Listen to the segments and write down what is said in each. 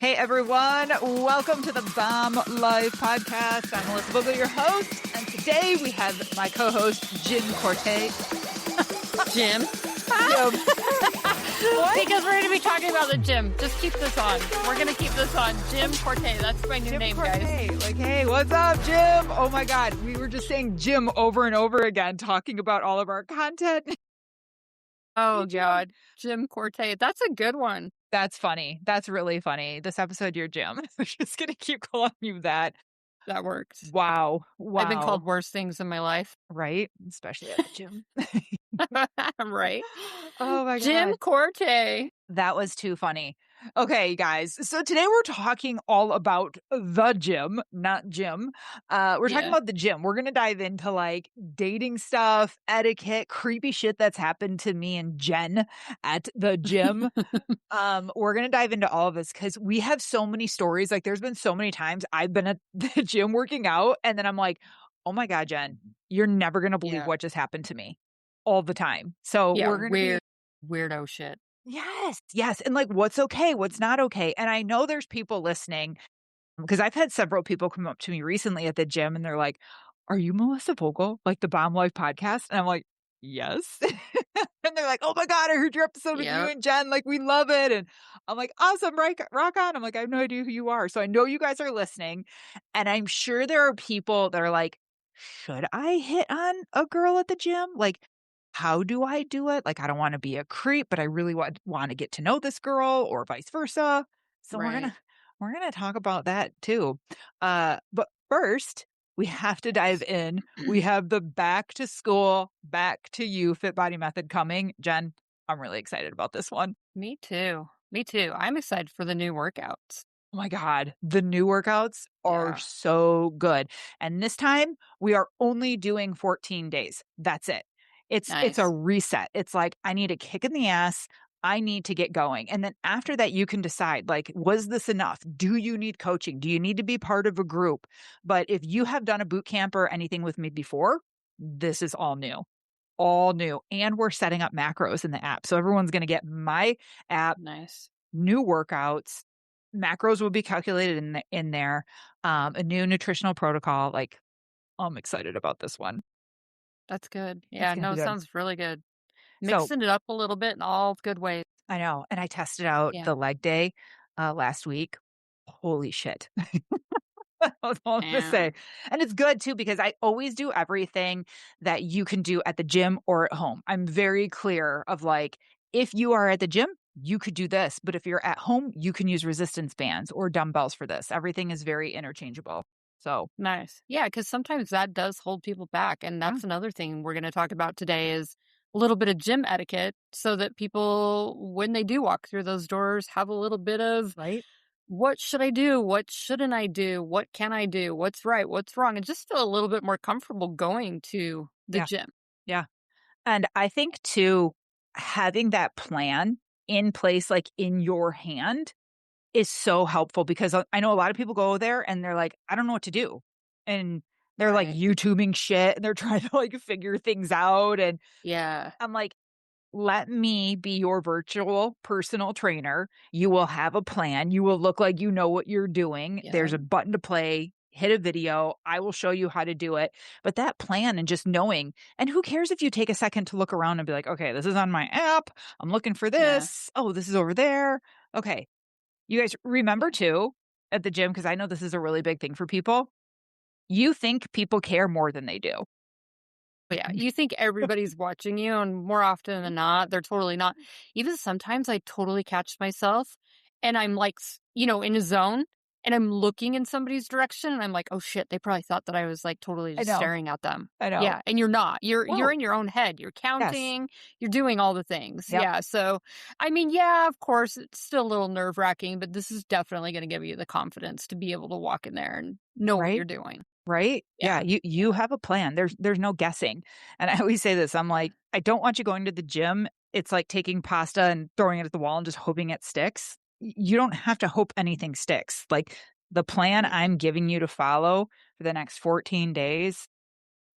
Hey everyone, welcome to the Bomb Life Podcast. I'm Melissa Vogel, your host, and today we have my co-host Jim Corte. Jim? Jim. Because we're going to be talking about the gym. Just keep this on. We're going to keep this on. Jim Corte. That's my new name, Corte. guys. Like, hey, what's up, Jim? Oh my God, we were just saying Jim over and over again, talking about all of our content. Oh, God. Jim Corte. That's a good one. That's funny. That's really funny. This episode, you're Jim. We're just going to keep calling you that. That works. Wow. I've been called worse things in my life. Right? Especially at the gym. Right? Oh my God. Jim Corte. That was too funny. Okay, guys. So today we're talking all about the gym, not Jim. We're talking about the gym. We're going to dive into like dating stuff, etiquette, creepy shit that's happened to me and Jen at the gym. We're going to dive into all of this because we have so many stories. Like there's been so many times I've been at the gym working out and then I'm like, oh my God, Jen, you're never going to believe what just happened to me all the time. So we're going to weirdo shit. Yes. And like, what's okay? What's not okay? And I know there's people listening because I've had several people come up to me recently at the gym and they're like, are you Melissa Vogel? Like the Bomb Life podcast? And I'm like, yes. And they're like, oh my God, I heard your episode with you and Jen. Like, we love it. And I'm like, awesome, right? Rock on. I'm like, I have no idea who you are. So I know you guys are listening. And I'm sure there are people that are like, should I hit on a girl at the gym? Like, how do I do it? Like, I don't want to be a creep, but I really want to get to know this girl or vice versa. So we're gonna talk about that too. But first, we have to dive in. We have the back to school, back to you Fit Body Method coming. Jen, I'm really excited about this one. Me too. I'm excited for the new workouts. Oh my God, the new workouts are so good. And this time we are only doing 14 days. That's it. It's a reset. It's like, I need a kick in the ass. I need to get going. And then after that, you can decide, like, was this enough? Do you need coaching? Do you need to be part of a group? But if you have done a boot camp or anything with me before, this is all new. All new. And we're setting up macros in the app. So everyone's going to get my app, new workouts, macros will be calculated in there, a new nutritional protocol. Like, I'm excited about this one. That's good. Yeah, no, it sounds really good. So, Mixing it up a little bit in all good ways. I know. And I tested out the leg day last week. Holy shit. That's all I'm going to say. And it's good too, because I always do everything that you can do at the gym or at home. I'm very clear of like, if you are at the gym, you could do this. But if you're at home, you can use resistance bands or dumbbells for this. Everything is very interchangeable. So nice. Yeah, because sometimes that does hold people back. And that's another thing we're going to talk about today is a little bit of gym etiquette so that people, when they do walk through those doors, have a little bit of, what should I do? What shouldn't I do? What can I do? What's right? What's wrong? And just feel a little bit more comfortable going to the gym. Yeah. And I think too, having that plan in place, like in your hand, is so helpful because I know a lot of people go there and they're like, I don't know what to do. And they're like YouTubing shit and they're trying to like figure things out. And I'm like, let me be your virtual personal trainer. You will have a plan. You will look like you know what you're doing. There's a button to play, hit a video. I will show you how to do it. But that plan and just knowing, and who cares if you take a second to look around and be like, okay, this is on my app. I'm looking for this. Oh, this is over there. Okay. You guys remember too at the gym, because I know this is a really big thing for people. You think people care more than they do. Yeah, you think everybody's watching you, and more often than not, they're totally not. Even sometimes I totally catch myself, and I'm like, in a zone, and I'm looking in somebody's direction, and I'm like, oh shit, they probably thought that I was like totally just staring at them. I know. Yeah, and you're not. You're in your own head. You're counting. You're doing all the things. Yep. Yeah. So, I mean, yeah, of course, it's still a little nerve wracking, but this is definitely going to give you the confidence to be able to walk in there and know what you're doing. Right? Yeah. You have a plan. There's no guessing. And I always say this. I'm like, I don't want you going to the gym. It's like taking pasta and throwing it at the wall and just hoping it sticks. You don't have to hope anything sticks. Like the plan I'm giving you to follow for the next 14 days,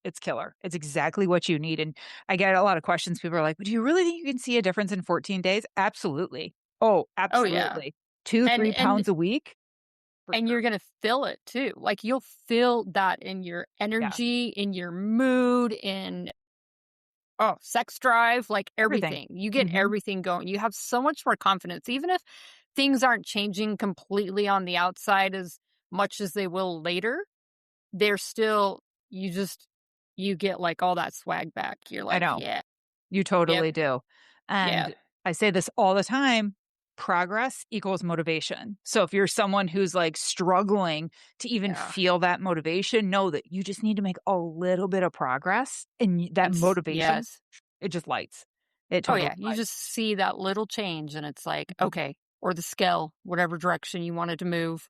it's killer. It's exactly what you need. And I get a lot of questions. People are like, do you really think you can see a difference in 14 days? Absolutely. Oh, absolutely. 2, And 3 and pounds a week? For and sure. you're gonna feel it too. Like, you'll feel that in your Yeah. energy, in your mood, in sex drive, like Everything. everything. You get Mhm. everything going. You have so much more confidence, even if things aren't changing completely on the outside as much as they will later. They're still, you just, you get like all that swag back. You're I like, know. yeah, You yep, totally do. yeah, And I say this all the time, progress equals motivation. So if you're someone who's, like, struggling to even yeah. feel that motivation, know that you just need to make a little bit of progress, and that motivation, Yes. it just lights. It Oh totally yeah. You lights. just see that little change and it's like, Mhm. okay, or the scale, whatever direction you wanted to move,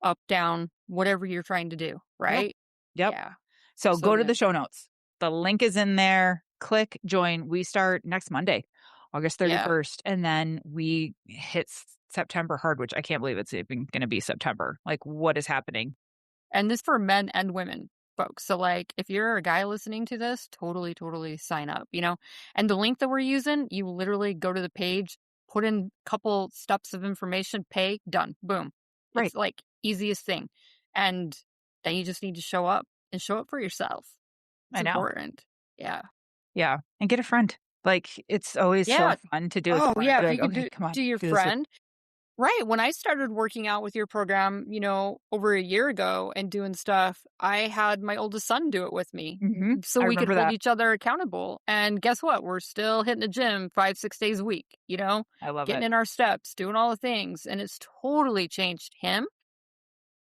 up, down, whatever you're trying to do. Yeah. Right. Yep. Yeah. So So go to the good. show notes. The link is in there. Click join. We start next Monday, August Yeah. 31st, and then we hit September hard, which I can't believe it's even going to be September. Like, what is happening? And this for men and women, folks. So, like, if you're a guy listening to this, totally, totally sign up, you know? And the link that we're using, you literally go to the page, put in a couple steps of information, pay, done, boom. Right. It's like easiest thing. And then you just need to show up and show up for yourself. It's I know. important. Yeah. Yeah. And get a friend. Like, it's always so Yeah. fun to do with a Oh, friend. yeah. Be If like, you could okay, come on, do your do this with. friend. Right, when I started working out with your program, over a year ago and doing stuff, I had my oldest son do it with me, so I we could remember hold that. each other accountable, and guess what? We're still hitting the gym 5, 6 days a week, I love getting it. in our steps, doing all the things, and it's totally changed him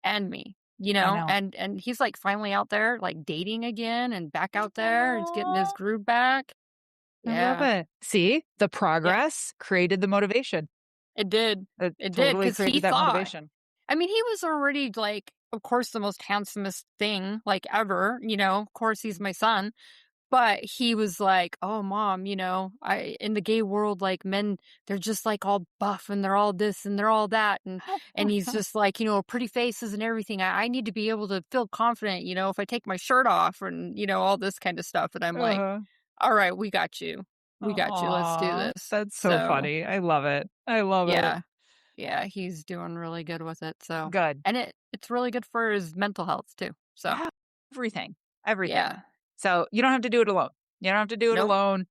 and me, I know. and he's, like, finally out there, like, dating again and back out there, he's getting his Aw, groove back. I love Yeah. it. See, the Yeah, progress created the motivation. it did. It It did totally because he created that thought, motivation. I mean, he was already like, of course, the most handsomest thing like ever, of course he's my son, but he was like, "Oh, mom, I in the gay world, like men, they're just like all buff and they're all this and they're all that." And he's just like, pretty faces and everything. I need to be able to feel confident, if I take my shirt off and, all this kind of stuff. And I'm like, Uh-huh. all right, we got you. We got you. Let's do Aw, this. that's so So funny. I love it. I love it. yeah. Yeah, he's doing really good with it, so Good. and it's really good for his mental health too, so Yeah, everything, everything. yeah. So, you don't have to do it alone. You don't have to do it Nope. alone.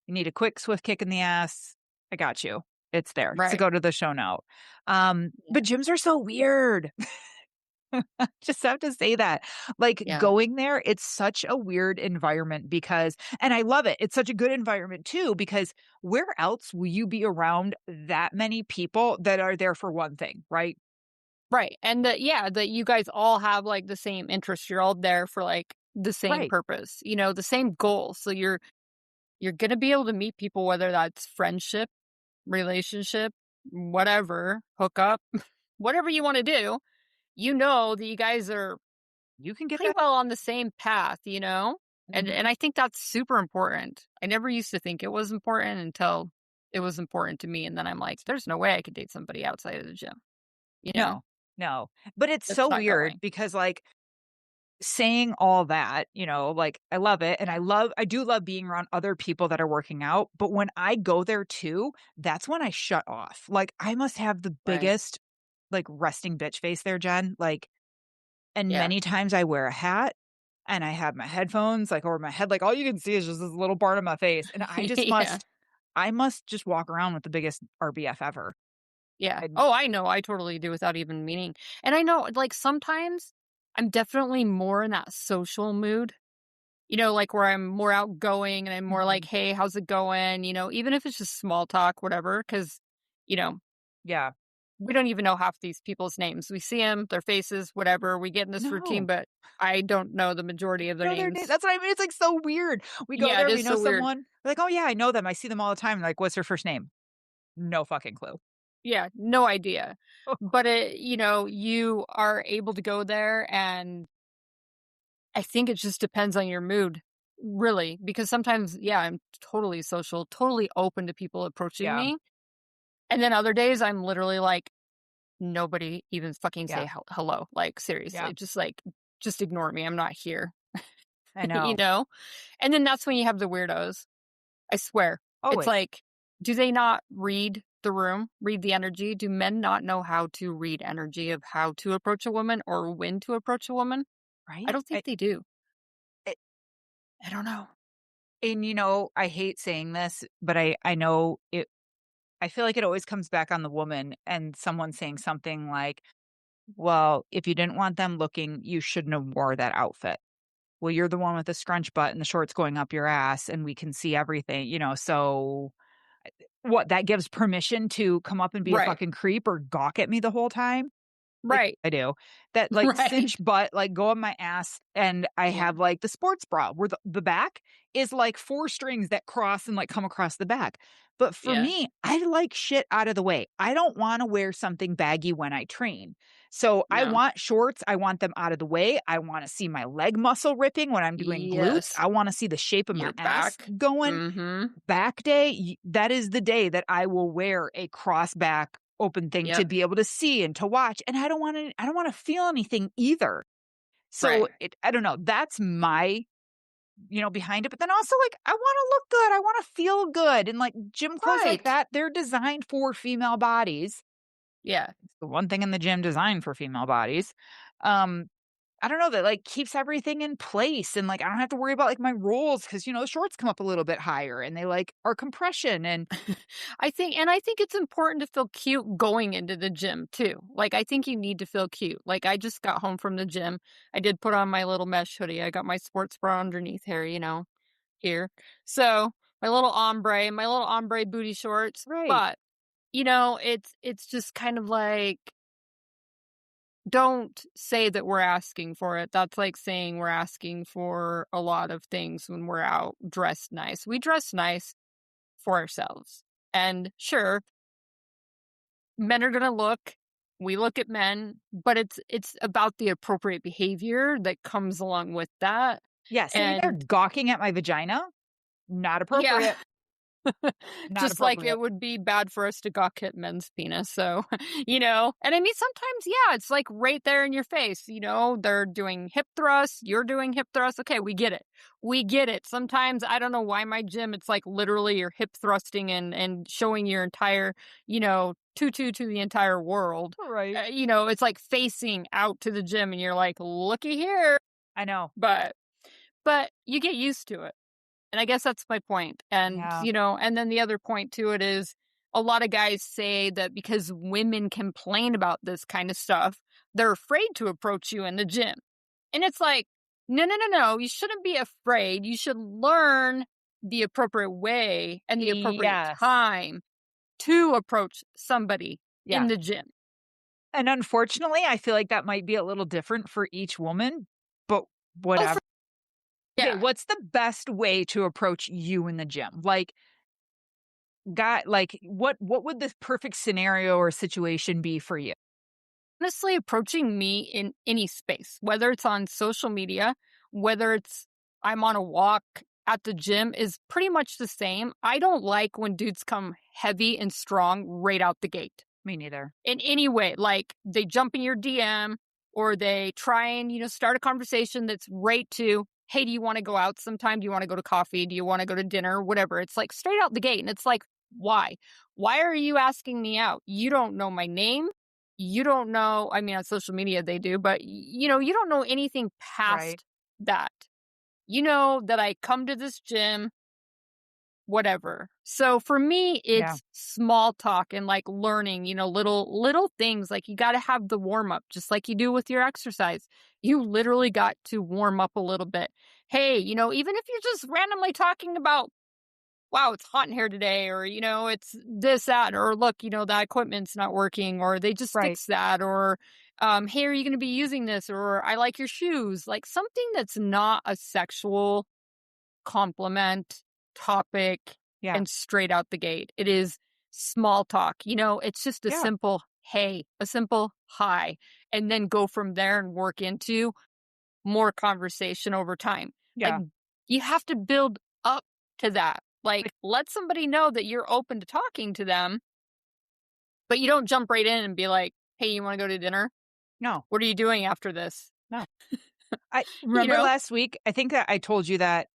You need a quick, swift kick in the ass. I got you. It's there. So Right. go to the show note. Yeah. But gyms are so weird. Just have to say that. Like, Yeah. going there, it's such a weird environment because and I love it. It's such a good environment too because where else will you be around that many people that are there for one thing, right? Right, and that you guys all have, like, the same interests, you're all there for, like, the same Right. purpose, the same goal, so you're gonna be able to meet people, whether that's friendship, relationship, whatever, hook up, whatever you wanna do, that you guys are You can get pretty that. well on the same path, and Mhm. I think that's super important. I never used to think it was important until it was important to me, and then I'm like, "There's no way I could date somebody outside of the gym," you know? No, no. But it's It's so not weird going. because, like, saying all that, like, I love it, and Yeah, I do love being around other people that are working out, but when I go there too, that's when I shut off. Like, I must have the right. biggest, like, resting bitch face there, Jen, like and Yeah. many times I wear a hat, and I have my headphones, like, over my head, like, all you can see is just this little part of my face, and Yeah, I must just walk around with the biggest RBF ever. yeah. I Oh, I know, I totally do without even meaning, and I know, like, sometimes I'm definitely more in that social mood, like, where I'm more outgoing and I'm more like, Mhm. "Hey, how's it going?" Even if it's just small talk, whatever, because you know, Yeah. we don't even know half these people's names. We see them, their faces, whatever. We get in this routine, No. but I don't know the majority of their No, they're na names. that's what I mean, it's, like, so weird. We go Yeah, it there, we is know so weird. someone, we're like, "Oh, yeah, I know them, I see them all the time." Like, "What's their first name?" No fucking clue. Yeah, no idea. But you are able to go there, and I think it just depends on your mood, really, because sometimes, yeah, I'm totally social, totally open to people approaching Yeah, me, and then other days I'm literally like, nobody even fucking say yeah, hello. Like, yeah, seriously, just ignore me. I'm not here. I you know. know? And then that's when you have the weirdos. I swear. It's Always. like, do they not read? the room, read the energy. Do men not know how to read energy of how to approach a woman or when to approach a woman? I right? don't think they do. I I don't know. and, I hate saying this, but I know it I feel like it always comes back on the woman and someone saying something like, "Well, if you didn't want them looking, you shouldn't have wore that outfit." Well, you're the one with the scrunch butt and the shorts going up your ass, and we can see everything, so what, that gives permission to come up and be a Right. fucking creep or gawk at me the whole time? Like, Right. I do. That, like, Right. cinch butt, like, go on my ass, and I Yeah. have, like, the sports bra where the back is, like, 4 strings that cross and, like, come across the back. But for Yeah. me, I like shit out of the way. I don't wanna wear something baggy when I train. So, I No. want shorts, I want them out of the way, I wanna see my leg muscle ripping when I'm doing glutes, Yes. I wanna see the shape of my Your ass back. going. Mhm. Back day, that is the day that I will wear a cross back open thing to Yep. be able to see and to watch, and I don't wanna feel anything either. So, Right. I don't know, that's my, behind it, but then also, like, I wanna look good, I wanna feel good, and, like, gym clothes like Right. that, they're designed for female bodies. Yeah. It's the one thing in the gym designed for female bodies. Um, I don't know, that, like, keeps everything in place, and, like, I don't have to worry about, like, my rolls because the shorts come up a little bit higher, and they, like, are compression and I think it's important to feel cute going into the gym too. Like, I think you need to feel cute. Like, I just got home from the gym. I did put on my little mesh hoodie. I got my sports bra underneath here, here. So, my little ombre booty shorts. right. But, it's just kind of like, don't say that we're asking for it. That's like saying we're asking for a lot of things when we're out dressed nice. We dress nice for ourselves. And sure, men are gonna look, we look at men, but it's about the appropriate behavior that comes along with that. Yeah, sitting there And gawking at my vagina, not yeah, appropriate, not just like it appropriate. would be bad for us to gawk at men's penis. So, and I mean, sometimes, yeah, it's like right there in your face. They're doing hip thrusts, you're doing hip thrusts. Okay, we get it. We get it. Sometimes I don't know why my gym, it's like literally you're hip thrusting and showing your entire, tutu to the entire world. Right. It's like facing out to the gym and you're like, looky here. I know. But you get used to it. And I guess that's my point. And, Yeah. and then the other point to it is a lot of guys say that because women complain about this kind of stuff, they're afraid to approach you in the gym. And it's like, no, no, no, no. You shouldn't be afraid. You should learn the appropriate way and the appropriate Yes. time to approach somebody in Yeah. the gym. And unfortunately, I feel like that might be a little different for each woman, but Oh, whatever. Okay, yeah. what's the best way to approach you in the gym? Like, what would the perfect scenario or situation be for you? Honestly, approaching me in any space, whether it's on social media, whether it's I'm on a walk at the gym, is pretty much the same. I don't like when dudes come heavy and strong right out the gate Me neither. in any way. Like they jump in your DM or they try and, start a conversation that's right to, hey, do you want to go out sometime? Do you want to go to coffee? Do you want to go to dinner? Whatever. It's like straight out the gate. And it's like, why? Why are you asking me out? You don't know my name. You don't know. I mean, on social media they do, but you don't know anything Right. past that. You know that I come to this gym, whatever. So for me, Yeah. it's small talk and like learning, little things. Like you got to have the warm up, just like you do with your exercise. You literally got to warm up a little bit. Hey, even if you're just randomly talking about, wow, it's hot in here today, or it's this, that, or look, that equipment's not working, or they just Right. fixed that, or hey, are you going to be using this, or I like your shoes, like something that's not a sexual compliment topic Yeah. and straight out the gate. It is small talk. It's just a Yeah. simple hey, a simple hi, and then go from there and work into more conversation over time. Like Yeah. you have to build up to that. Like Like, let somebody know that you're open to talking to them, but you don't jump right in and be like, "Hey, you want to go to dinner? no, What are you doing after this?" no. I You remember know? last week, I think that I told you that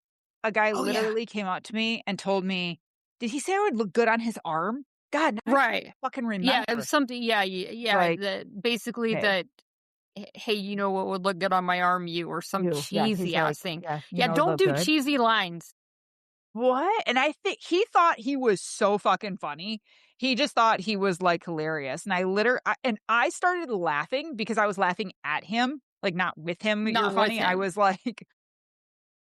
a guy Oh yeah. literally came out to me and told me, did he say I would look good on his arm? God, now I can't Right. fucking Yeah, it was remember. something yeah, Like, that basically "Hey, that, "Hey, you know what would look good on my arm? You," or some you." Yeah, he's cheesy like, ass thing. "Yeah, you Yeah, know, don't look do good." cheesy lines. What? And I think he thought he was so fucking funny. He just thought he was, like, hilarious, and I started laughing because I was laughing at him, like, not with him, "You're Not with funny." I him. was like,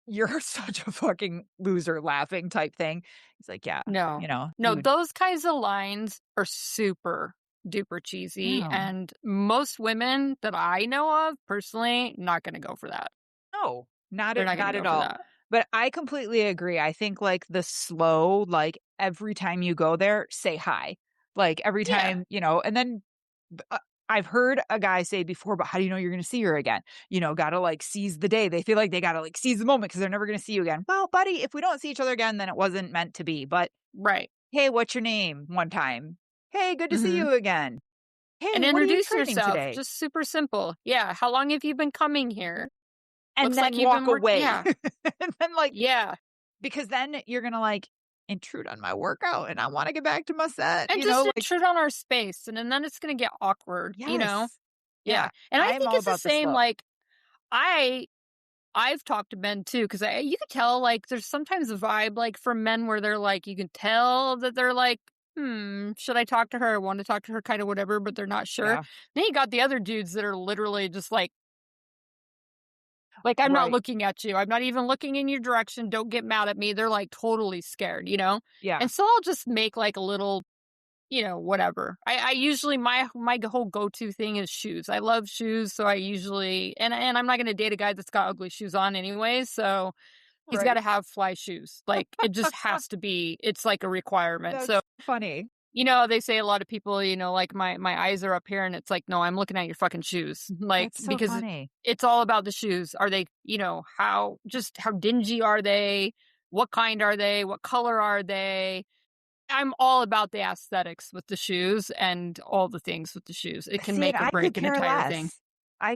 "You're such a fucking loser," laughing type thing. He's like, "Yeah, No. No, dude." those kinds of lines are super duper cheesy, Yeah. and most women that I know of, personally, not gonna go for that. No, They're not gonna not go at for all. that. But I completely agree. I think, like, the slow, like, every time you go there, say hi. Like, every Yeah, time, and then b I've heard a guy say before, "But how do you know you're gonna see her again?" Gotta, like, seize the day. They feel like they gotta, like, seize the moment because 'cause they're never gonna see you again. Well, buddy, if we don't see each other again, then it wasn't meant to be. But, right. "Hey, what's your name?" one time. "Hey, good to see Mhm. you again." "Hey, And what are you introduce training yourself, today?" just super simple. "Yeah, how long have you been coming here? And Looks like then you've walk been work" away. Yeah, And then, like, yeah. because then you're gonna, like, intrude on my workout, and I wanna get back to my set, And just like. intrude on our space, and then it's gonna get awkward, you know? Yes. Yeah, Yeah, and I I'm think all it's the about the same, slow. like, I I've talked to men too, 'cause you could tell, like, there's sometimes a vibe, like, from men where they're like you can tell that they're like, "Hmm, should I talk to her? I want to talk to her, kinda whatever," but they're not sure. Yeah. Then you got the other dudes that are literally just like, "I'm not Right. looking at you. I'm not even looking in your direction. Don't get mad at me." They're, like, totally scared, you know? Yeah. And so I'll just make, like, a little whatever. I usually my whole go-to thing is shoes. I love shoes, so I usually and I'm not gonna date a guy that's got ugly shoes on anyway, so he's Right. gotta have fly shoes. Like, it just has to be it's like a requirement. That's So, funny. they say a lot of people, like, my eyes are up here, and it's like, "No, I'm looking at your fucking shoes." Like, That's so because funny. it's all about the shoes. Are they how dingy are they? What kind are they? What color are they? I'm all about the aesthetics with the shoes and all the things with the shoes. It can See, and make or I could break an care entire thing. less.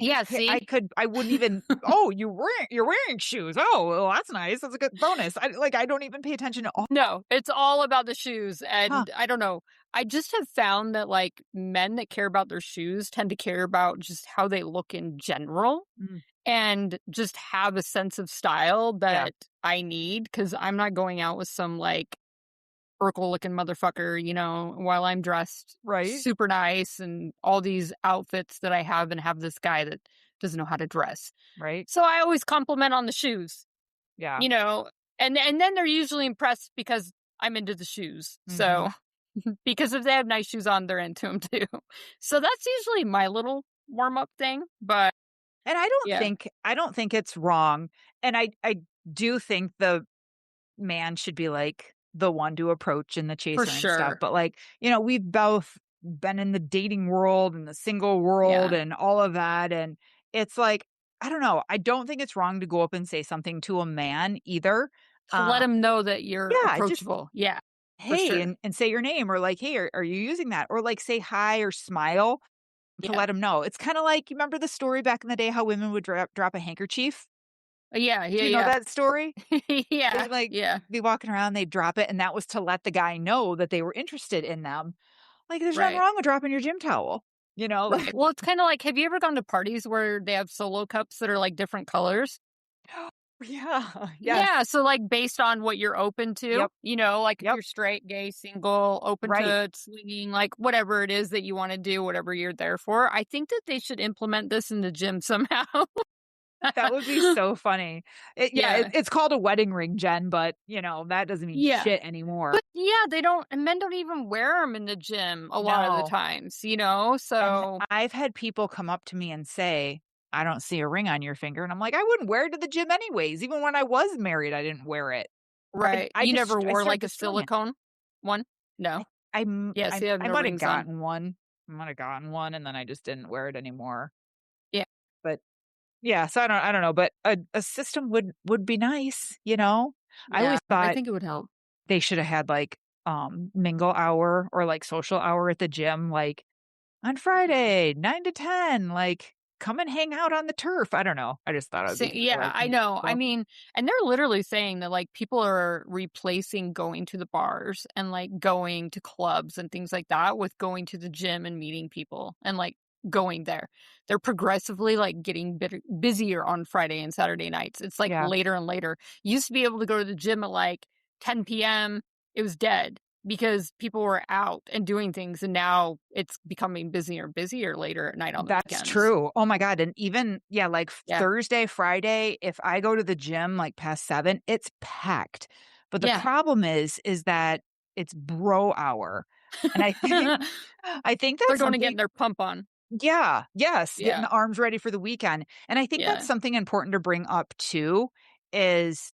Yeah, see? I wouldn't even, "Oh, you're wearing shoes. Oh, well, that's nice. That's a good bonus." I don't even pay attention to all. No, it's all about the shoes, Huh. and I don't know. I just have found that, like, men that care about their shoes tend to care about just how they look in general Mm. and just have a sense of style Yeah. that I need because 'cause I'm not going out with some, like, Urkel looking motherfucker, while I'm dressed Right. super nice and all these outfits that I have and have this guy that doesn't know how to dress. Right. So I always compliment on the shoes, Yeah. you know, and then they're usually impressed because I'm into the shoes. Mhm. So because if they have nice shoes on, they're into them too. So that's usually my little warm up thing. But And yeah, I don't think it's wrong, and I do think the man should be, like, the one to approach and the for chaser and stuff, sure. but, like, we've both been in the dating world and the single world Yeah. and all of that, and it's like, I don't know, I don't think it's wrong to go up and say something to a man either. To let Uh, them know that you're yeah, just, approachable. Yeah, for "Hey," sure. and say your name or, like, "Hey, are you using that?" Or, like, say hi or smile to Yeah. let him know. It's kinda like, you remember the story back in the day how women would drop a handkerchief? Yeah, Do you know yeah, that story? yeah. They, Yeah, like, yeah. be walking around, they'd drop it, and that was to let the guy know that they were interested in them. Like, there's nothing Right. wrong with dropping your gym towel, Right. Well, it's kinda like have you ever gone to parties where they have solo cups that are, like, different colors? Yeah, yes. Yeah, so, like, based on what you're open to, Yep, like, if yep, you're straight, gay, single, open right. to swinging, like, whatever it is that you wanna do, whatever you're there for, I think that they should implement this in the gym somehow. That would be so funny. Yeah. It's called a wedding ring, Jen, but, that doesn't mean Yeah. shit anymore. But, yeah, they don't and men don't even wear them in the gym a lot of the No, times, and so I've had people come up to me and say, "I don't see a ring on your finger," and I'm like, "I wouldn't wear it to the gym anyways. Even when I was married, I didn't wear it." right. You never I wore, started like, a destroying it. silicone one? No? Yeah, see, I have I no might have rings on. gotten one. I might have gotten one, and then I just didn't wear it anymore. Yeah. But, yeah, so I don't know, but a system would be nice, you know? I Yeah, always I thought think it would help. they shoulda had, like, mingle hour or, like, social hour at the gym, like, on Mhm. Friday, 9 to 10, like come and hang out on the turf. I don't know. I just thought it would So be funny, yeah, like, I meet know. I people. mean, and they're literally saying that like people are replacing going to the bars and like going to clubs and things like that with going to the gym and meeting people and like going there. They're progressively like getting busier on Friday and Saturday nights. It's like Yeah. later and later. You used to be able to go to the gym at like 10 p.m. It was dead because people were out and doing things, and now it's becoming busier and busier later at night on the That's weekends. true. Oh my god, and even yeah, like Yeah. Thursday, Friday, if I go to the gym, like, past 7, it's packed. But the Yeah. problem is that it's bro hour, and I think I think They're that's going to something. get their pump on. Yeah, yes, getting Yeah, the arms ready for the weekend, and I think that's yeah, something important to bring up too, is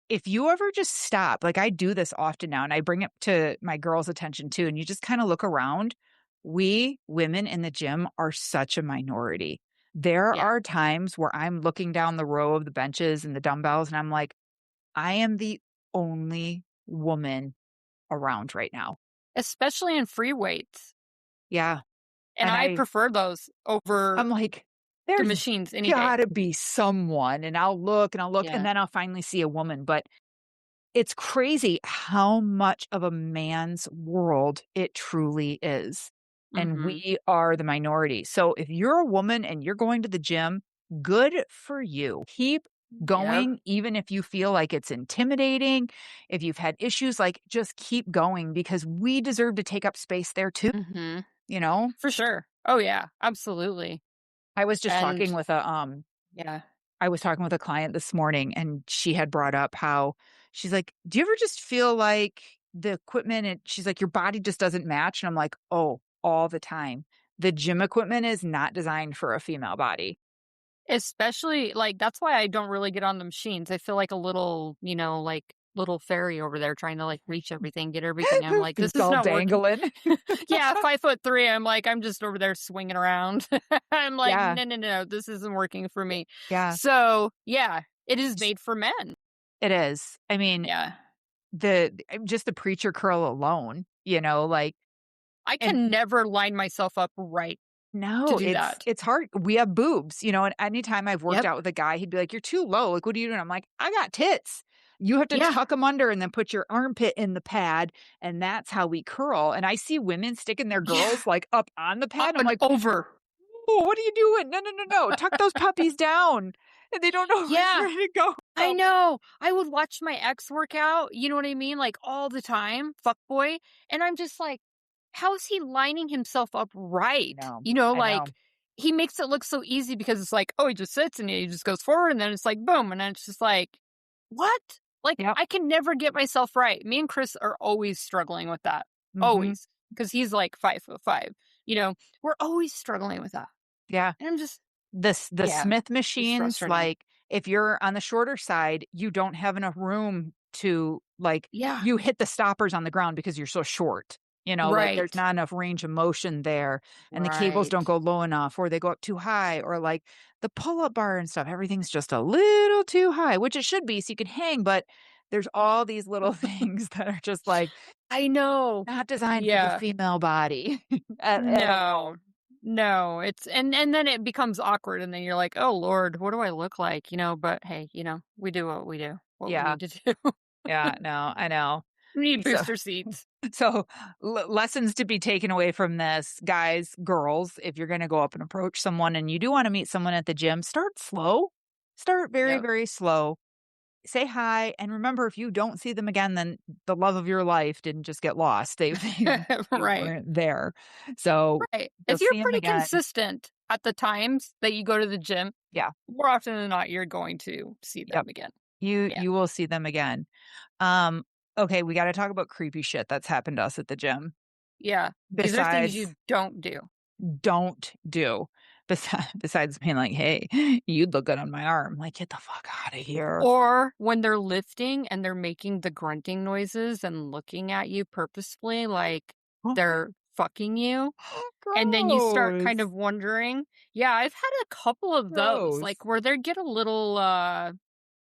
if you ever just stop, like I do this often now, and I bring it to my girls' attention too, and you just kinda look around, we women in the gym are such a minority. There yeah. are times where I'm looking down the row of the benches and the dumbbells, and I'm like, "I am the only woman around right now." Especially in free weights, Yeah, and and I prefer those I'm over like, the "There's machines any day. gotta be someone," and I'll look, and Yeah, then I'll finally see a woman, but it's crazy how much of a man's world it truly is, and mhm. we are the minority. So if you're a woman and you're going to the gym, good for you. Keep Yep, going even if you feel like it's intimidating, if you've had issues, like, just keep going because we deserve to take up space there too, mhm. you know? For sure. Oh, yeah, absolutely, I was just and talking with yeah. I was talking with a client this morning and she had brought up how she's like, "Do you ever just feel like the equipment," and she's like, "your body just doesn't match?" And I'm like, "Oh, all the time. The gym equipment is not designed for a female body." Especially, like, that's why I don't really get on the machines. I feel like a little, like, little fairy over there trying to, like, reach everything, get everything. I'm like, "This Feet is all not working." dangling. Yeah, 5'3", I'm just over there swinging around. I'm like, Yeah, "No, no, no, this isn't working for me." yeah. So, yeah, it is made for men. It is. I mean, Yeah. just the preacher curl alone, like, I and can never line myself up right to no, do that. it's hard. We have boobs, and anytime I've worked Yep. out with a guy, he'd be like, "You're too low. Like, what are you doing?" I'm like, "I got tits." You have to Yeah. tuck them under and then put your armpit in the pad, and that's how we curl. And I see women sticking their Yeah. girls like up on the Up pad. I'm and like, over. "Oh, what are you doing? No, no, no, no. Tuck those puppies down." And they don't know Yeah. where to go I from. know. I would watch my ex work out, you know what I mean? Like, all the time, fuck boy, and I'm just like, "How is he lining himself up I right?" know. I know. Like, he makes it look so easy because it's like, oh, he just sits and he just goes forward, and then it's like, boom, and then it's just like, "What?" Like, Yep. I can never get myself right. Me and Chris are always struggling with that, Mhm. always, because he's like 5'5", you know? We're always struggling with that, Yeah. and I'm just The yeah, Smith it's machines, frustrating. like, if you're on the shorter side, you don't have enough room to, like, Yeah, you hit the stoppers on the ground because you're so short, like, there's right, not enough range of motion there, and the cables don't right. go low enough, or they go up too high, or, like, the pull-up bar and stuff, everything's just a little too high, which it should be so you can hang, but there's all these little things that are just, like, I know. not designed for the Yeah. female body at all. No. No, it's and then it becomes awkward, and then you're like, "Oh lord, what do I look like?" But hey, we do what we do, what we Yeah. need to do. Yeah, no, I know. We need So booster seats. So, lessons to be taken away from this, guys, girls, if you're going to go up and approach someone and you do want to meet someone at the gym, start slow. Start very, Yep. very slow. Say hi. And remember, if you don't see them again, then the love of your life didn't just get lost. They Right, weren't there. So right. you'll If you're see them pretty again. consistent at the times that you go to the gym, Yeah. more often than not, you're going to see them Yep. again. You, Yeah. you will see them again. Um, okay. We got to talk about creepy shit that's happened to us at the gym. Yeah. These are things Besides you don't do. don't do. Besides being like, "Hey, you'd look good on my arm." Like, "Get the fuck out of here." Or when they're lifting and they're making the grunting noises and looking at you purposefully like they're fucking you, and then you start kind Gross. of wondering. Yeah, I've had a couple of those, Gross. like, where they get a little,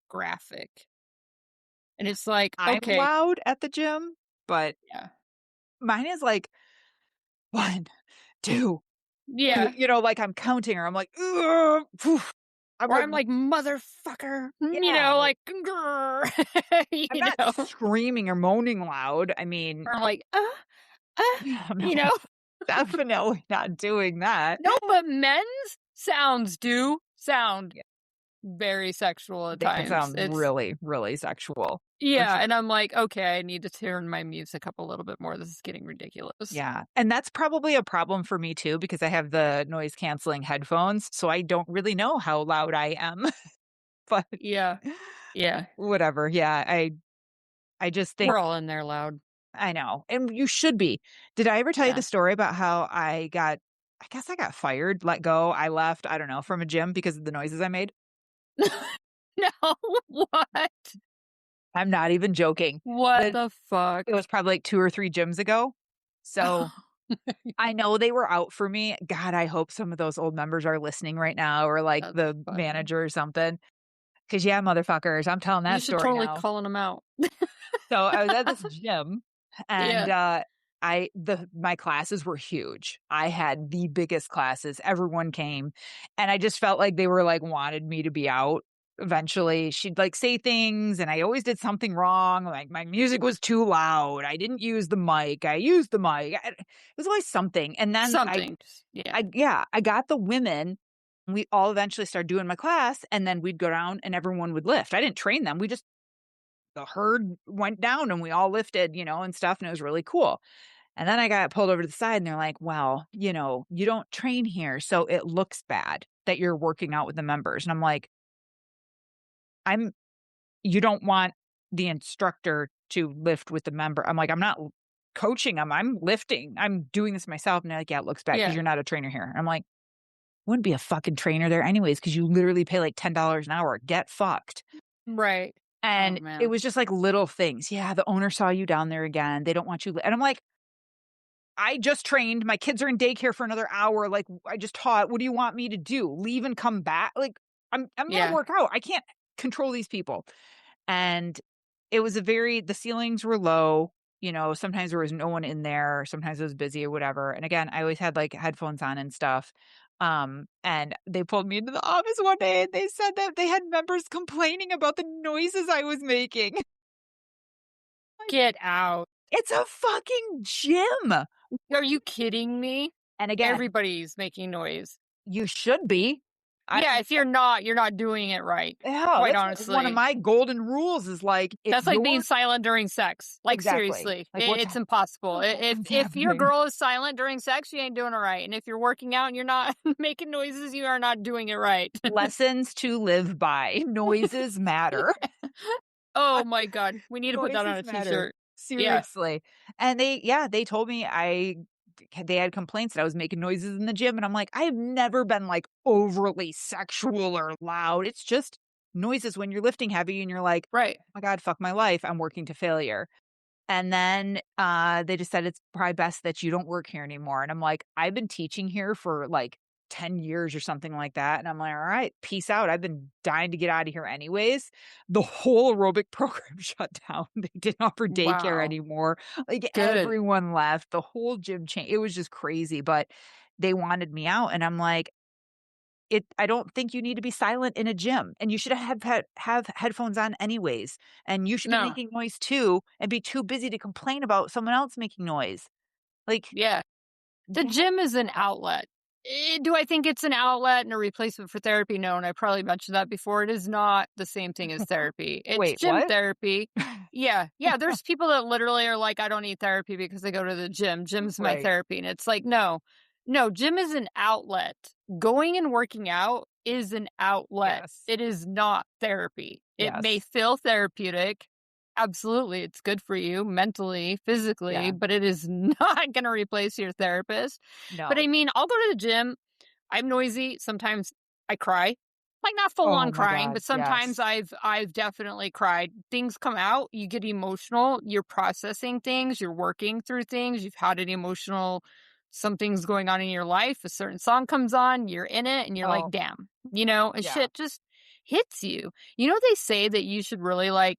graphic, and it's like, I'm "Okay." loud at the gym, but Yeah. mine is like, 1, 2. Yeah. Like I'm counting her. I'm like, "Ugh, phew." I'm Or like, I'm like, "Motherfucker," yeah, like grr, I'm not know? screaming or moaning loud. I mean, Or I'm like, uh," I'm you not know? definitely not doing that. No, but men's sounds do sound Yeah, very sexual at they can times. sound It's really, really sexual for yeah, sure. and I'm like, "Okay, I need to turn my music up a little bit more. This is getting ridiculous." Yeah, and that's probably a problem for me too because I have the noise canceling headphones, so I don't really know how loud I am, but Yeah. Yeah. whatever. Yeah, I just think We're all in there loud. I know, and you should be. Did I ever tell you the Yeah. story about how I guess I got fired, let go, I left, I don't know, from a gym because of the noises I made? No, what? I'm not even joking. What The the fuck? It was probably like 2 or 3 gyms ago. So, I know they were out for me. God, I hope some of those old members are listening right now or, like, That's the funny. manager or something. Because yeah, motherfuckers, I'm telling You that should story totally now. calling them out. So, I was at this gym and, Yeah. my classes were huge. I had the biggest classes, everyone came, and I just felt like they were, like, wanted me to be out eventually. She'd, like, say things, and I always did something wrong, like, my music was too loud, I didn't use the mic, I used the mic, it was always something, and then Something. Yeah. I got the women, we all eventually started doing my class, and then we'd go down and everyone would lift. I didn't train them, we just the herd went down and we all lifted, and stuff, and it was really cool. And then I got pulled over to the side and they're like, "Well, you don't train here, so it looks bad that you're working out with the members." And I'm like, "I'm you don't want the instructor to lift with the member." I'm like, "I'm not coaching them. I'm lifting. I'm doing this myself." And they're like, "Yeah, it looks bad because Yeah. you're not a trainer here." And I'm like, "Wouldn't be a fucking trainer there anyways because you literally pay like $10 an hour. Get fucked." Right. Oh, And it man. was just like little things. "Yeah, the owner saw you down there again. They don't want you." And I'm like, I just trained. My kids are in daycare for another hour. Like, I just taught. What do you want me to do? Leave and come back? Like, I'm gonna Yeah. work out. I can't control these people. And it was the ceilings were low. Sometimes there was no one in there. Sometimes it was busy or whatever. And again, I always had like headphones on and stuff. And they pulled me into the office one day and they said that they had members complaining about the noises I was making. Get out. It's a fucking gym. Are you kidding me? And again, Everybody's making noise. you should be. I Yeah, if you're not doing it right, Yeah, quite that's one of honestly. my golden rules is like, if That's like being you're silent during sex. Like, exactly. seriously, Like, what's it's impossible. what's If your happening? girl is silent during sex, you ain't doing it right, and if you're working out and you're not making noises, you are not doing it right. Lessons to live by. Noises matter. Oh my god, we need to put that on Noises a matter. t-shirt. Yeah, Seriously. And they told me they had complaints that I was making noises in the gym, and I'm like, "I have never been, like, overly sexual or loud. It's just noises when you're lifting heavy and you're like, right. "Oh my god, fuck my life. I'm working to failure." And then, they just said, "It's probably best that you don't work here anymore." And I'm like, "I've been teaching here for, like, 10 years or something like that." And I'm like, "All right, peace out. I've been dying to get out of here anyways." The whole aerobic program shut down. They didn't offer daycare Wow, anymore. Like, good. everyone left. The whole gym changed. It was just crazy, but they wanted me out, and I'm like, I don't think you need to be silent in a gym, and you should have headphones on anyways, and you should be No, making noise too and be too busy to complain about someone else making noise. Like, yeah. The ha gym is an outlet. Do I think it's an outlet and a replacement for therapy? No, and I probably mentioned that before. It is not the same thing as therapy. It's wait, gym what? therapy. Yeah, yeah. There's people that literally are like, I don't need therapy because they go to the gym. Gym's my Right. therapy, and it's like, no, no. Gym is an outlet. Going and working out is an outlet. Yes. It is not therapy. It may Yes. feel therapeutic. Absolutely, it's good for you mentally, physically, Yeah. but it is not going to replace your therapist. But I No. mean, I'll go to the gym. I'm noisy. Sometimes I cry. Like not full Oh on my crying, god, but sometimes yes. I've definitely cried. Things come out, you get emotional, you're processing things, you're working through things, you've had an emotional something's going on in your life, a certain song comes on, you're in it and you're like, Oh, "Damn." And yeah. shit just hits you. They say that you should really like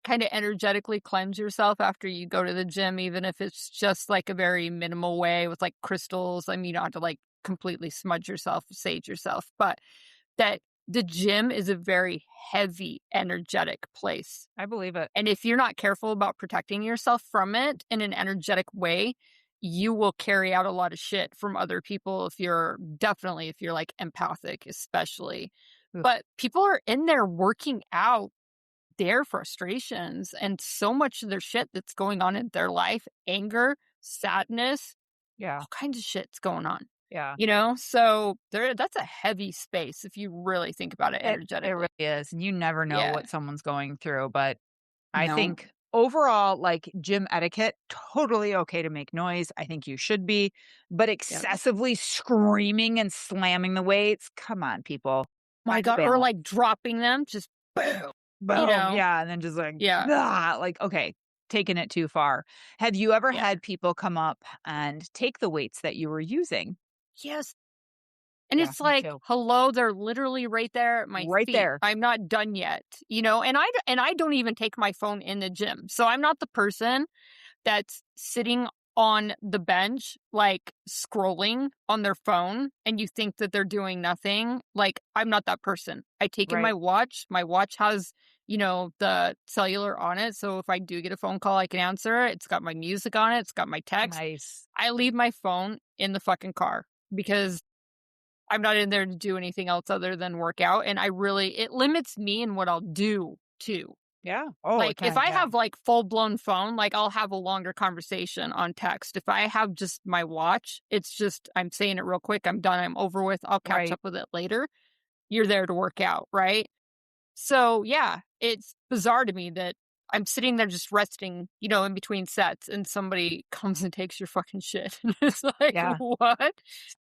kind of energetically cleanse yourself after you go to the gym, even if it's just like a very minimal way with like crystals. I mean, you don't have to like completely smudge yourself, sage yourself, but that the gym is a very heavy, energetic place. I believe it. And if you're not careful about protecting yourself from it in an energetic way, you will carry out a lot of shit from other people if you're like empathic, especially. Oof. But people are in there working out their frustrations and so much of their shit that's going on in their life, anger, sadness, Yeah. all kinds of shit's going on. Yeah. So that's a heavy space if you really think about it It really energetically. is, and you never know Yeah. what someone's going through, but I No. think overall, like, gym etiquette, totally okay to make noise, I think you should be, but Yeah. excessively screaming and slamming the weights, come on, people, My find a god, or balance. like dropping them, just boom, you Boom, know? yeah, and then just like, Yeah. "Ah," like, okay, taking it too far. Have you ever Yeah. had people come up and take the weights that you were using? Yes. And Yeah, it's me like, too. hello, they're literally right there at my Right feet. there. I'm not done yet, and I don't even take my phone in the gym. So I'm not the person that's sitting on the bench, like scrolling on their phone, and you think that they're doing nothing. Like, I'm not that person. I take in my Right. watch. My watch has, the cellular on it. So if I do get a phone call, I can answer it. It's got my music on it. It's got my text. Nice. I leave my phone in the fucking car because I'm not in there to do anything else other than work out. And it limits me in what I'll do too. Yeah. Oh, it Like, if can, I yeah. have, like, full-blown phone, like, I'll have a longer conversation on text. If I have just my watch, it's just I'm saying it real quick, I'm done, I'm over with, I'll catch Right. up with it later. You're there to work out, right? So, yeah, it's bizarre to me that I'm sitting there just resting, in between sets, and somebody comes and takes your fucking shit. And it's like, Yeah. "What?"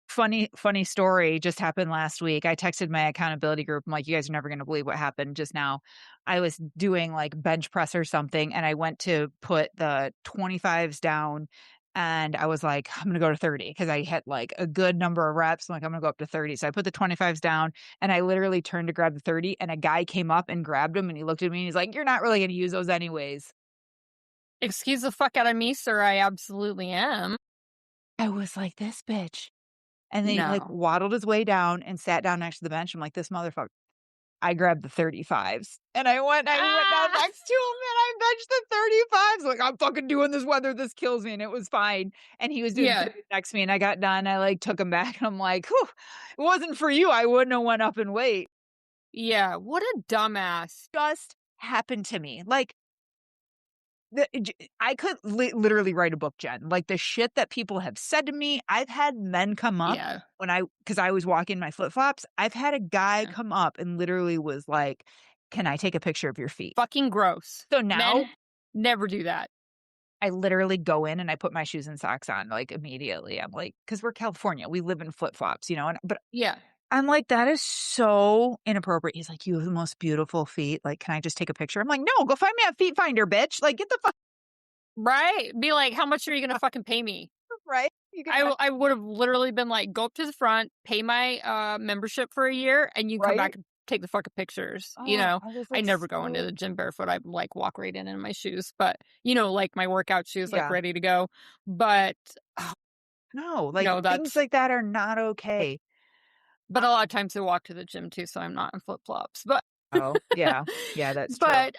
Funny story just happened last week. I texted my accountability group. I'm like, "You guys are never gonna believe what happened just now." I was doing, like, bench press or something, and I went to put the 25s down, and I was like, "I'm gonna go to 30 because I hit, like, a good number of reps. I'm like, "I'm gonna go up to 30." So I put the 25s down, and I literally turned to grab the 30, and a guy came up and grabbed him, and he looked at me, and he's like, "You're not really gonna use those anyways." "Excuse the fuck out of me, sir, I absolutely am." I was like, "This bitch." And then he, like, No. waddled his way down and sat down next to the bench. I'm like, "This motherfucker." I grabbed the 35s, and I went down Ah! next to him, and I benched the 35s, like, "I'm fucking doing this whether this kills me," and it was fine, and he was doing Yeah. 30 next to me, and I got done, I, like, took him back, and I'm like, "Whew, it wasn't for you, I wouldn't have went up in weight." Yeah, what a dumbass. Just happened to me, like, I could literally write a book, Jen, like, the shit that people have said to me. I've had men come up Yeah, because I was walking my flip-flops, I've had a guy yeah. come up and literally was like, "Can I take a picture of your feet?" Fucking gross. So Men now never do that. I literally go in and I put my shoes and socks on, like, immediately. I'm like, because 'cause we're California, we live in flip-flops, but Yeah, I'm like, "That is so inappropriate." He's like, "You have the most beautiful feet, like, can I just take a picture?" I'm like, "No, go find me a feet finder, bitch, like, get the fuck." right? Be like, "How much are you gonna fucking pay me?" Right? You can I would've literally been like, "Go up to the front, pay my, membership for a year, and you come back right? and take the fucking pictures," you Oh, know? I was I like, never go into so the gym barefoot, I, like, walk right in my shoes, but, like, my workout shoes, like, yeah. ready to go, but, No, like, no, things that's like that are not okay. but a lot of times I walk to the gym too, so I'm not in flip-flops, but Oh, yeah. Yeah, that's true. but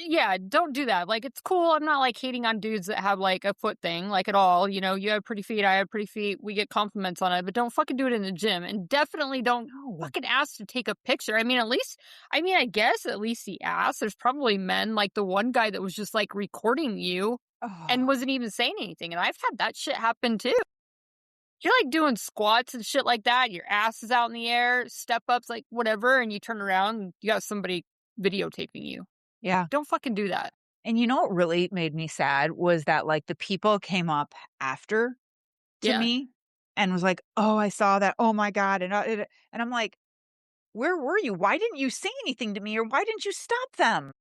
yeah, don't do that. Like, it's cool. I'm not like hating on dudes that have like a foot thing, like at all. You have pretty feet. I have pretty feet. We get compliments on it, but don't fucking do it in the gym. And definitely don't No. fucking ask to take a picture. I guess at least he asked. There's probably men like the one guy that was just like recording you and Oh, wasn't even saying anything. And I've had that shit happen too. You're like doing squats and shit like that. Your ass is out in the air, step ups, like whatever. And you turn around and you got somebody videotaping you. yeah. Don't fucking do that. And you know what really made me sad was that, like, the people came up after to Yeah, me and was like, "Oh, I saw that. Oh my god," and I'm like, "Where were you? Why didn't you say anything to me, or why didn't you stop them?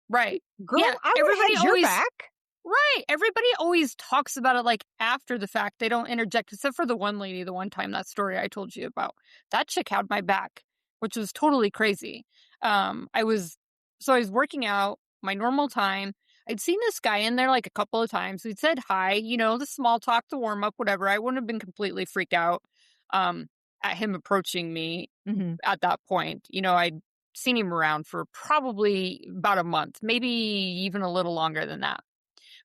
right. Girl, Yeah, I would've everybody had your always back." right. Everybody always talks about it like after the fact. They don't interject, except for the one lady, the one time that story I told you about. That chick had my back, which was totally crazy. I was working out my normal time. I'd seen this guy in there like a couple of times. We'd said hi, the small talk, the warm up, whatever. I wouldn't have been completely freaked out um, at him approaching me Mhm. at that point. I'd seen him around for probably about a month, maybe even a little longer than that.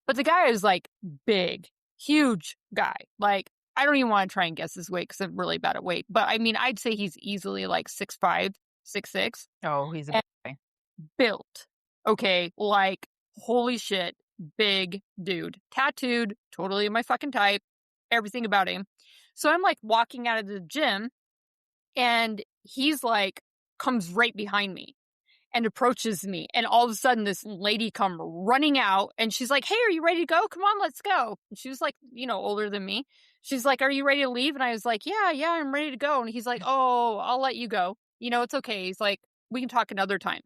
But the guy is like big, huge guy. Like, I don't even want to try and guess his weight because I'm really bad at weight. But I mean, I'd say he's easily like 6'5", 6'6", Oh, he's a big and boy. built. Okay. Like, holy shit, big dude. Tattooed, totally my fucking type, everything about him. So I'm like walking out of the gym and he's like, comes right behind me and approaches me. And all of a sudden, this lady come running out and she's like, "Hey, are you ready to go? Come on, let's go." And she was like, older than me. She's like, "Are you ready to leave?" And I was like, "Yeah, yeah, I'm ready to go." And he's like, "Oh, I'll let you go. It's okay." He's like, "We can talk another time."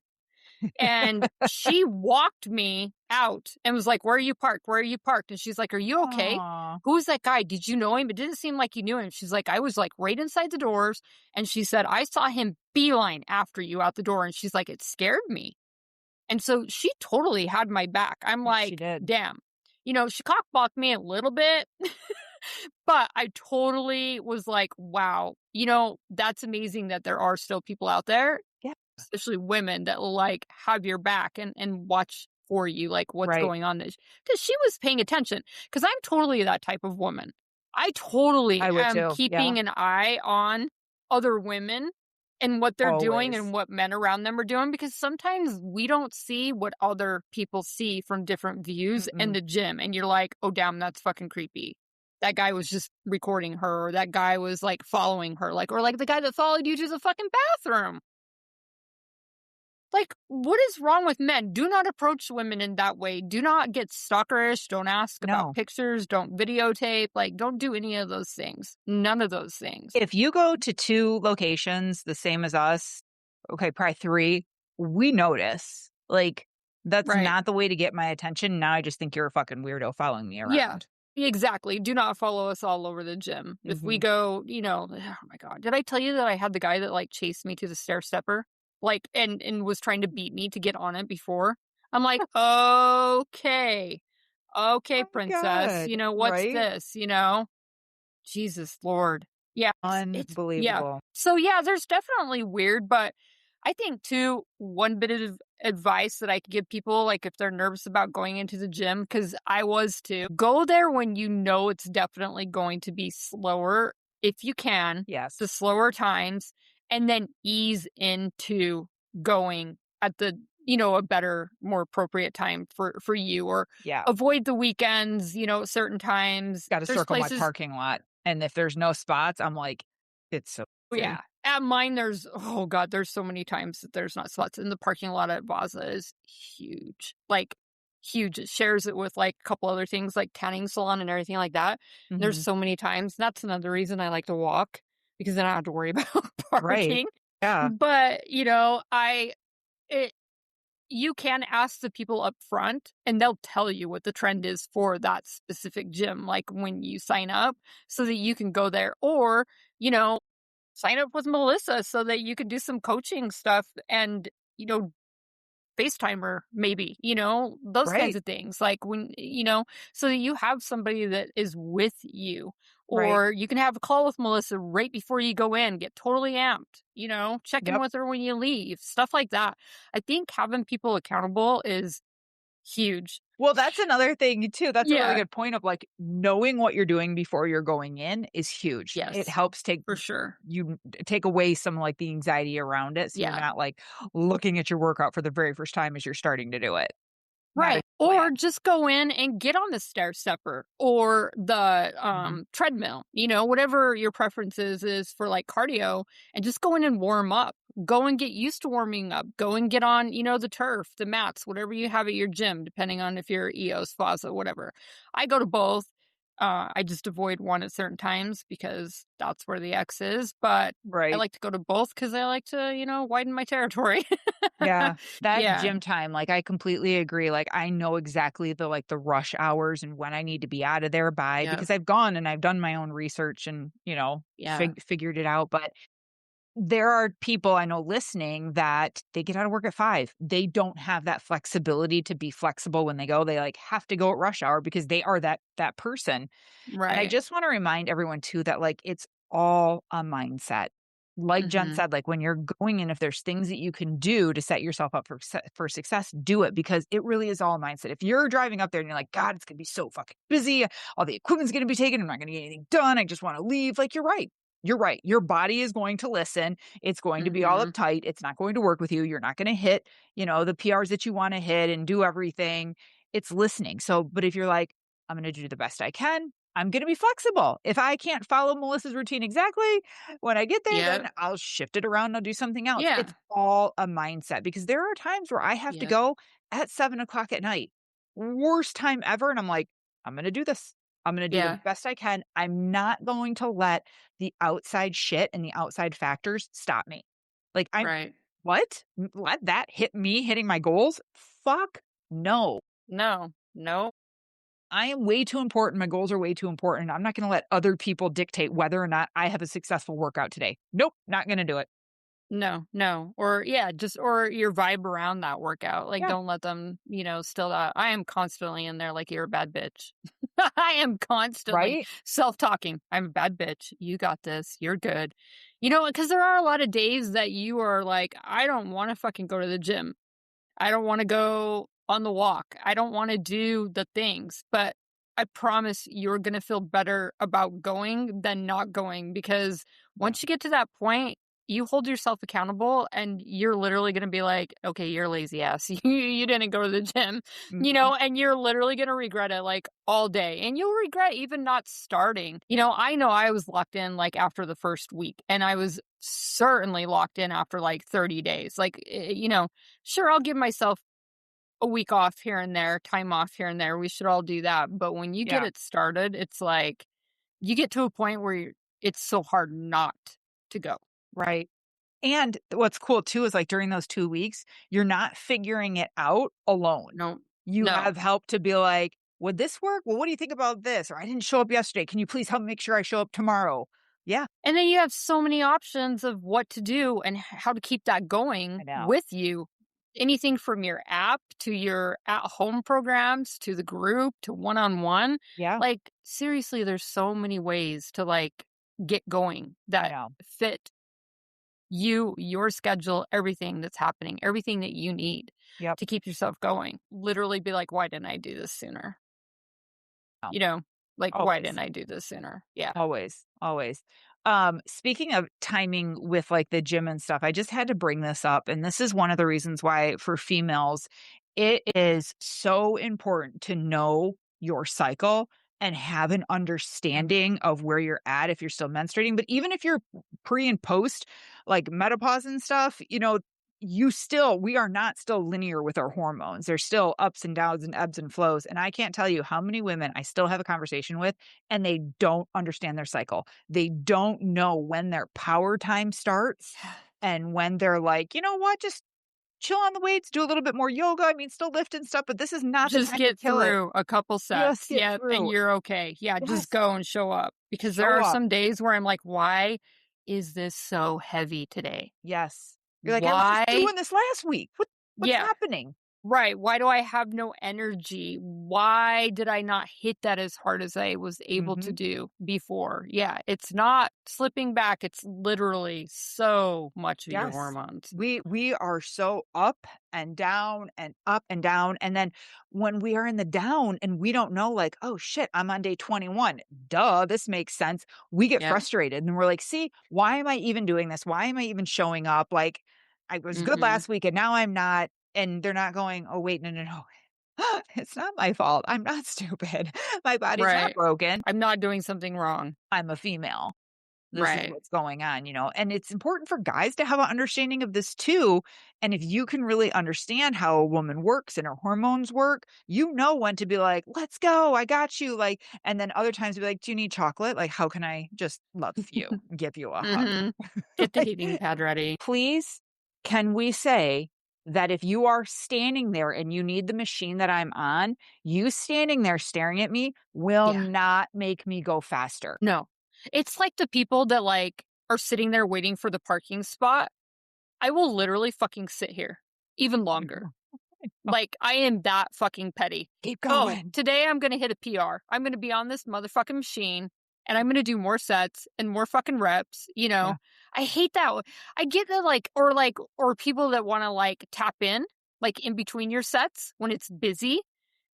And she walked me out and was like, "Where are you parked? Where are you parked?" And she's like, "Are you okay? Aw. Who's that guy? Did you know him? It didn't seem like you knew him." She's like, "I was like right inside the doors." And she said, "I saw him beeline after you out the door." And she's like, "It scared me." And so she totally had my back. I'm Yeah, she like, did. damn. She cockblocked me a little bit, but I totally was like, wow, that's amazing that there are still people out there, Yeah. especially women that will like have your back and watch for you, like what's Right. going on. Because she was paying attention. Because I'm totally that type of woman. I totally I would am too. Yeah. keeping an eye on other women and what they're doing and Always. what men around them are doing because sometimes we don't see what other people see from different views in Mm-mm. the gym. And you're like, oh, damn, that's fucking creepy. That guy was just recording her, or that guy was like following her, like, or like the guy that followed you to the fucking bathroom. Like, what is wrong with men? Do not approach women in that way. Do not get stalkerish. Don't ask about No. pictures. Don't videotape. Like, don't do any of those things. None of those things. If you go to 2 locations the same as us, okay, probably 3, we notice. Like, that's Right. not the way to get my attention. Now I just think you're a fucking weirdo following me Yeah. around. Exactly. Do not follow us all over the gym. If we Mhm. go, oh my God. Did I tell you that I had the guy that like chased me to the stair stepper? Like, and was trying to beat me to get on it before? I'm like, okay. Okay, Oh my princess. god. What's Right? this? Jesus Lord. Yeah, it's yeah. Unbelievable. So, yeah, there's definitely weird, but I think too, one bit of advice that I could give people, like, if they're nervous about going into the gym, because I was too, go there when you know it's definitely going to be slower, if you can, the Yes. slower times, and then ease into going at a better, more appropriate time for you, or Yeah. avoid the weekends, certain times. Gotta There's circle my places. parking lot, and if there's no spots, I'm like, "It's so busy." Yeah. At mine, oh God, there's so many times that there's not spots. In the parking lot at Vaza is huge. Like, huge. It shares it with like a couple other things like tanning salon and everything like that. There's Mhm. so many times. That's another reason I like to walk because then I don't have to worry about Right. parking. Yeah. But, it, you can ask the people up front and they'll tell you what the trend is for that specific gym, like when you sign up so that you can go there. Or, you know, sign up with Melissa so that you can do some coaching stuff and, FaceTime her maybe, those kinds Right. of things. Like so that you have somebody that is with you. Right. Or you can have a call with Melissa right before you go in, get totally amped, check in Yep. with her when you leave, stuff like that. I think having people accountable is huge. Well, that's another thing too. That's a really Yeah. good point of, like, knowing what you're doing before you're going in is huge. It Yes, helps for sure. take away some, like, the anxiety around it, so you're Yeah. not, like, looking at your workout for the very first time as you're starting to do it. Not a Right. plan. Or just go in and get on the stair stepper or the Mhm. treadmill, whatever your preferences is for like cardio, and just go in and warm up. Go and get used to warming up. Go and get on, the turf, the mats, whatever you have at your gym, depending on if you're EOS, FASA, whatever. I go to both. I just avoid one at certain times because that's where the X is. But I Right. like to go to both because I like to, widen my territory. Yeah. That Yeah. gym time, like, I completely agree. Like, I know exactly the rush hours and when I need to be out of there by Yeah. because I've gone and I've done my own research and, Yeah. figured it out, but there are people I know listening that they get out of work at 5. They don't have that flexibility to be flexible when they go. They, like, have to go at rush hour because they are that person. And I Right. just wanna remind everyone too that, like, it's all a mindset. Like Jen Mhm. said, like, when you're going in, if there's things that you can do to set yourself up for success, do it because it really is all a mindset. If you're driving up there and you're like, "God, it's gonna be so fucking busy. All the equipment's gonna be taken. I'm not gonna get anything done. I just wanna leave." Like, you're right. You're right. Your body is going to listen. It's going to be all Mhm. uptight. It's not going to work with you. You're not gonna hit, the PRs that you wanna hit and do everything. It's listening. So, but if you're like, "I'm gonna do the best I can. I'm gonna be flexible. If I can't follow Melissa's routine exactly when I get there, Yep. then I'll shift it around and I'll do something else." It's Yeah. all a mindset because there are times where I have to Yep. go at 7 o'clock at night. Worst time ever. And I'm like, I'm gonna do this. I'm gonna do the Yeah. best I can. I'm not going to let the outside shit and the outside factors stop me. Like, Right. what? Let that hit me hitting my goals? Fuck no. No. No. I am way too important. My goals are way too important. I'm not going to let other people dictate whether or not I have a successful workout today. Nope, not going to do it. No, no. Or yeah, just or your vibe around that workout. Like Yeah, don't let them, still that I am constantly in there like you're a bad bitch. I am constantly right? self-talking. I'm a bad bitch. You got this. You're good. Because there are a lot of days that you are like, I don't want to fucking go to the gym. I don't wanna go on the walk. I don't wanna do the things, but I promise you're gonna feel better about going than not going because Yeah. once you get to that point, you hold yourself accountable and you're literally gonna be like, "Okay, you're lazy ass. You didn't go to the gym," Mhm. and you're literally gonna regret it, like, all day, and you'll regret even not starting. I know I was locked in, like, after the first week, and I was certainly locked in after, like, 30 days. Like, sure, I'll give myself a week off here and there, time off here and there. We should all do that. But when you get Yeah, it started, it's like you get to a point where it's so hard not to go. right. And what's cool too is like during those 2 weeks, you're not figuring it out alone. No, You no. have help to be like, "Would this work? Well, what do you think about this?" Or, "I didn't show up yesterday. Can you please help me make sure I show up tomorrow?" Yeah, And then you have so many options of what to do and how to keep that I going know. with you. Anything from your app to your at home programs to the group to one on one. Yeah, Like, seriously, there's so many ways to like get going I that know. fit you, your schedule, everything that's happening, everything that you need Yep. to keep yourself going. Literally be like, why didn't I do this sooner? No, You know, like, why always. didn't I do this sooner? Yeah. Always, always. Speaking of timing with like the gym and stuff, I just had to bring this up. And this is one of the reasons why for females, it is so important to know your cycle and have an understanding of where you're at if you're still menstruating. But even if you're pre and post like menopause and stuff, we are not still linear with our hormones. There's still ups and downs and ebbs and flows. And I can't tell you how many women I still have a conversation with and they don't understand their cycle. They don't know when their power time starts and when they're like, "You know what? Just chill on the weights, do a little bit more yoga. I mean, still lift and stuff, but this is not the Just time to get kill it. through a couple Just sets, get yep, and through." you're okay. Yeah, just Yes. go and show up, because there Show are up. some days where I'm like, "Why is this so heavy today? Yes. You're like, "I was just Why?" doing this last week. What's Yeah. happening?" Right, why do I have no energy? Why did I not hit that as hard as I was able to Mhm. do before? Yeah, it's not slipping back, it's literally so much of your Yes. hormones. We are so up and down and up and down, and then when we are in the down and we don't know, like, "Oh, shit, I'm on day 21. Duh, this makes sense." We get Yeah. frustrated and we're like, "See, why am I even doing this? Why am I even showing up? Like, I was good Mhm. last week and now I'm not." And they're not going, "Oh, wait, no, no, no. It's not my fault. I'm not stupid. My body's not Right. broken. I'm not doing something wrong. I'm a female. This is Right. what's going on?" And it's important for guys to have an understanding of this too. And if you can really understand how a woman works and her hormones work, you know when to be like, "Let's go. I got you." Like, and then other times be like, "Do you need chocolate? Like, how can I just love you, give you a hug?" Mhm. Get the Like, heating pad ready. please, can we say that if you are standing there and you need the machine that I'm on, you standing there staring at me will Yeah. not make me go faster. No. It's like the people that, like are sitting there waiting for the parking spot, I will literally fucking sit here even longer. Like, I am that fucking petty. Keep Oh, going. today I'm gonna hit a PR. I'm gonna be on this motherfucking machine, and I'm gonna do more sets and more fucking reps, you know? Yeah. I hate that. I get that, or people that wanna, like, tap in, like, in between your sets when it's busy,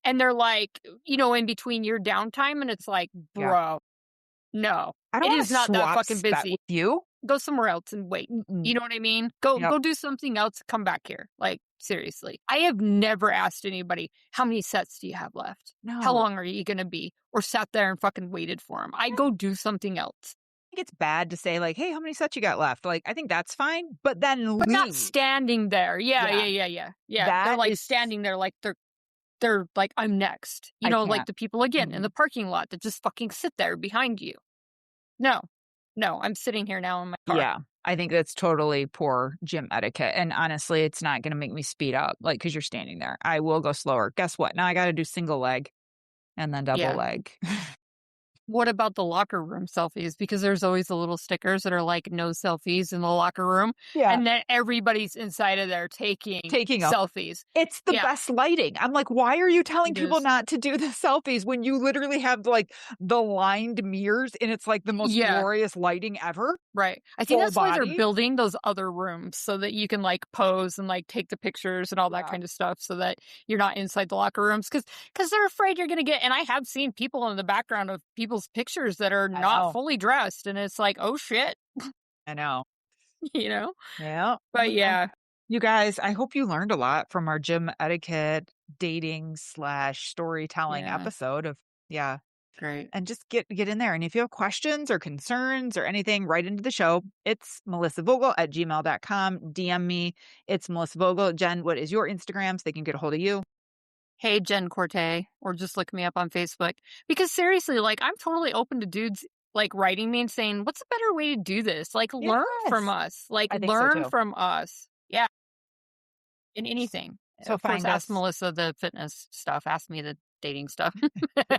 and they're, like, in between your downtime, and it's like, Yeah. "Bro, no. I don't It wanna is not that swap fucking set busy. with you. Go somewhere else and wait." Mm-mm. You know what I mean? Go Yep. do something else, come back here. Like, seriously. I have never asked anybody, "How many sets do you have left? How No. long are you gonna be?" Or sat there and fucking waited for them. I go do something else. I think it's bad to say like, "Hey, how many sets you got left?" Like, I think that's fine, but then But not leave. standing there. Yeah, Yeah. yeah, yeah, yeah. Yeah, they're, That like, is standing there like they're like, "I'm next." I Like can't. the people, again, in Mm. the parking lot that just fucking sit there behind you. No. No, I'm sitting here now in my car. Yeah. I think that's totally poor gym etiquette, and honestly, it's not gonna make me speed up, like, because 'cause you're standing there. I will go slower. Guess what? Now I gotta do single leg and then double Yeah. leg. What about the locker room selfies? Because there's always the little stickers that are like, "No selfies in the locker room," Yeah. and then everybody's inside of there taking Taking 'em. selfies. It's the Yeah, best lighting. I'm like, "Why are you telling it people is. not to do the selfies when you literally have, like, the lined mirrors and it's, like, the most Yeah, glorious lighting ever? right. I think Full that's why they're body?" building those other rooms so that you can, like, pose and, like, take the pictures and all that Yeah. kind of stuff so that you're not inside the locker rooms because they're afraid you're gonna get, and I have seen people in the background of people's pictures that are I not know. fully dressed, and it's like, "Oh, shit," I know. you know? Yeah. But Well, yeah, you guys, I hope you learned a lot from our gym etiquette, dating/storytelling yeah, episode of yeah, great. and just get in there, and if you have questions or concerns or anything, write into the show. It's melissavogel@gmail.com. DM me. It's Melissa Vogel. Jen, what is your Instagram so they can get a hold of you? Hey, Jen Corte, or just look me up on Facebook. Because seriously, like, I'm totally open to dudes like writing me and saying, "What's a better way to do this?" Like, learn from Yes. us. Like, I think so learn too. from us. Yeah, in anything. So Of course, find ask us. Melissa the fitness stuff. Ask me the dating stuff. Yeah.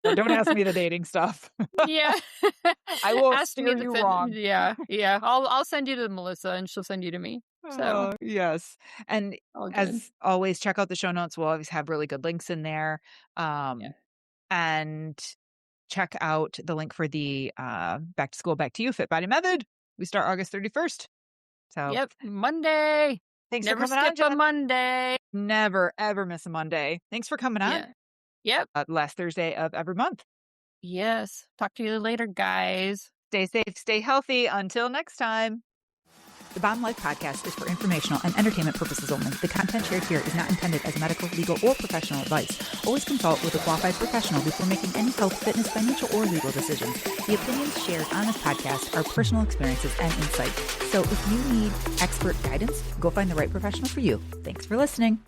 No, don't ask me the dating stuff. Yeah. I will Ask me steer the you fit. wrong. Yeah, yeah. I'll send you to Melissa, and she'll send you to me. So Yes. And all good. as always, check out the show notes. We'll always have really good links in there. Yeah. And check out the link for the back to school, back to you fit body method. We start August 31st. So Yep. Monday. thanks for Never coming on, skip a Jen. Monday. Never, ever miss a Monday. Thanks for coming on Yeah. Yep. last Thursday of every month. Yes. Talk to you later, guys. Stay safe, stay healthy. Until next time. The Bomb Life podcast is for informational and entertainment purposes only. The content shared here is not intended as medical, legal, or professional advice. Always consult with a qualified professional before making any health, fitness, financial, or legal decisions. The opinions shared on this podcast are personal experiences and insights. So if you need expert guidance, go find the right professional for you. Thanks for listening.